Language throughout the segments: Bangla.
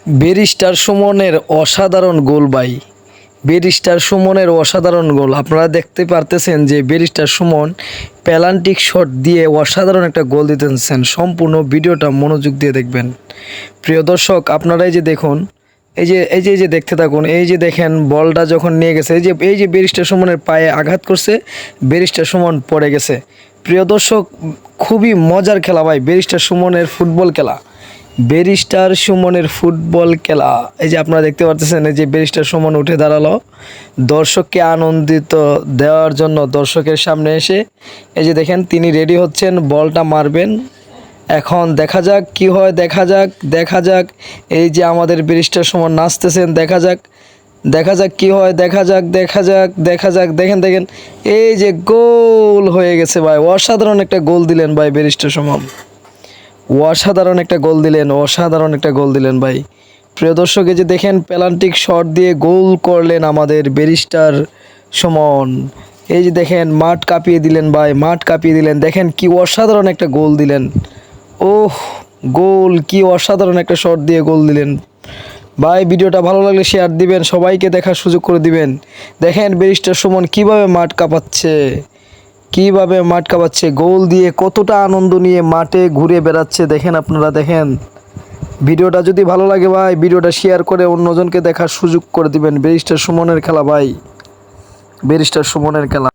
ব্যারিস্টার সুমনের অসাধারণ গোল ভাই। ব্যারিস্টার সুমনের অসাধারণ গোল আপনারা দেখতে পারতেছেন যে ব্যারিস্টার সুমন পেনাল্টি শট দিয়ে অসাধারণ একটা গোল দিতেছেন। সম্পূর্ণ ভিডিওটা মনোযোগ দিয়ে দেখবেন। প্রিয় দর্শক, আপনারা এই যে দেখুন, এই যে দেখতে থাকুন। এই যে দেখেন, বলটা যখন নিয়ে গেছে, এই যে ব্যারিস্টার সুমনের পায়ে আঘাত করছে, ব্যারিস্টার সুমন পড়ে গেছে। প্রিয় দর্শক, খুবই মজার খেলা ভাই, ব্যারিস্টার সুমনের ফুটবল খেলা। ব্যারিস্টার সুমনের ফুটবল খেলা, এই যে আপনারা দেখতে পাচ্ছেন, এই যে ব্যারিস্টার সুমন উঠে দাঁড়ালো দর্শককে আনন্দিত দেওয়ার জন্য। দর্শকের সামনে এসে এই যে দেখেন, তিনি রেডি হচ্ছেন, বলটা মারবেন। এখন দেখা যাক কি হয়, দেখা যাক। এই যে আমাদের ব্যারিস্টার সুমন নাচতেছেন, দেখা যাক কি হয়, দেখা যাক। দেখেন, এই যে গোল হয়ে গেছে ভাই। অসাধারণ একটা গোল দিলেন ভাই ব্যারিস্টার সুমন, অসাধারণ একটা গোল দিলেন ভাই। প্রিয় দর্শক, এই যে দেখেন, পেনাল্টি শট দিয়ে গোল করলেন আমাদের ব্যারিস্টার সুমন। এই যে দেখেন, মাঠ কাঁপিয়ে দিলেন ভাই, মাঠ কাঁপিয়ে দিলেন। দেখেন কি অসাধারণ একটা গোল দিলেন। ওহ, গোল! কি অসাধারণ একটা শট দিয়ে গোল দিলেন ভাই। ভিডিওটা ভালো লাগলে শেয়ার দিবেন, সবাইকে দেখার সুযোগ করে দিবেন। দেখেন ব্যারিস্টার সুমন কিভাবে মাঠ কাঁপাচ্ছে, গোল দিয়ে কতটা আনন্দ নিয়ে মাঠে ঘুরে বেড়াচ্ছে। দেখেন, আপনারা দেখেন। ভিডিওটা যদি ভালো লাগে ভাই, ভিডিওটা শেয়ার করে অন্যজনকে দেখার সুযোগ করে দিবেন। ব্যারিস্টার সুমনের খেলা ভাই, ব্যারিস্টার সুমনের খেলা।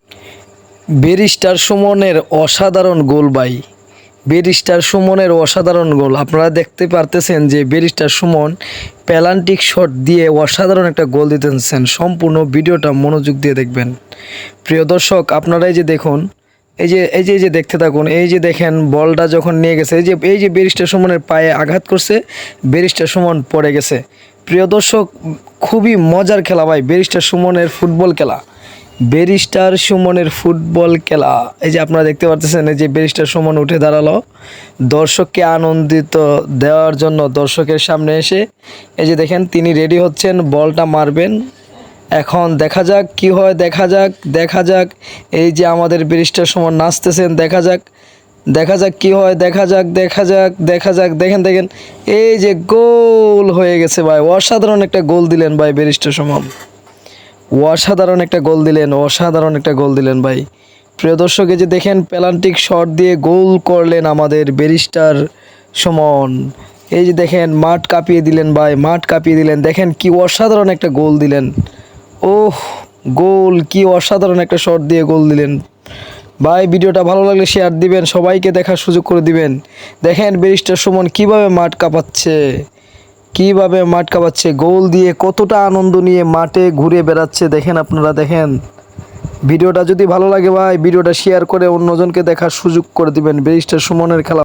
ব্যারিস্টার সুমনের অসাধারণ গোল ভাই। ব্যারিস্টার সুমনের অসাধারণ গোল আপনারা দেখতে পারতেছেন যে ব্যারিস্টার সুমন পেনাল্টি শট দিয়ে অসাধারণ একটা গোল দিতেছেন। সম্পূর্ণ ভিডিওটা মনোযোগ দিয়ে দেখবেন। প্রিয় দর্শক, আপনারা এই যে দেখুন, এই যে দেখতে থাকুন। এই যে দেখেন, বলটা যখন নিয়ে গেছে, এই যে ব্যারিস্টার সুমনের পায়ে আঘাত করছে, ব্যারিস্টার সুমন পড়ে গেছে। প্রিয় দর্শক, খুবই মজার খেলা ভাই, ব্যারিস্টার সুমনের ফুটবল খেলা। ব্যারিস্টার সুমনের ফুটবল খেলা, এই যে আপনারা দেখতে পাচ্ছেন, এই যে ব্যারিস্টার সুমন উঠে দাঁড়ালো দর্শককে আনন্দিত দেওয়ার জন্য। দর্শকের সামনে এসে এই যে দেখেন, তিনি রেডি হচ্ছেন, বলটা মারবেন। এখন দেখা যাক কি হয়, দেখা যাক। এই যে আমাদের ব্যারিস্টার সুমন নাচতেছেন, দেখা যাক কি হয়, দেখা যাক। দেখেন, এই যে গোল হয়ে গেছে ভাই। অসাধারণ একটা গোল দিলেন ভাই ব্যারিস্টার সুমন, অসাধারণ একটা গোল দিলেন ভাই। প্রিয় দর্শক, এই যে দেখেন, পেনাল্টি শট দিয়ে গোল করলেন আমাদের ব্যারিস্টার সুমন। এই যে দেখেন, মাঠ কাঁপিয়ে দিলেন ভাই, মাঠ কাঁপিয়ে দিলেন। দেখেন কি অসাধারণ একটা গোল দিলেন। ওহ, গোল! কি অসাধারণ একটা শট দিয়ে গোল দিলেন ভাই। ভিডিওটা ভালো লাগলে শেয়ার দিবেন, সবাইকে দেখার সুযোগ করে দিবেন। দেখেন ব্যারিস্টার সুমন কিভাবে মাঠ কাঁপাচ্ছে, গোল দিয়ে কতটা আনন্দ নিয়ে মাঠে ঘুরে বেড়াচ্ছে। দেখেন, আপনারা দেখেন। ভিডিওটা যদি ভালো লাগে ভাই, ভিডিওটা শেয়ার করে অন্যজনকে দেখার সুযোগ করে দিবেন। ব্যারিস্টার সুমনের খেলা।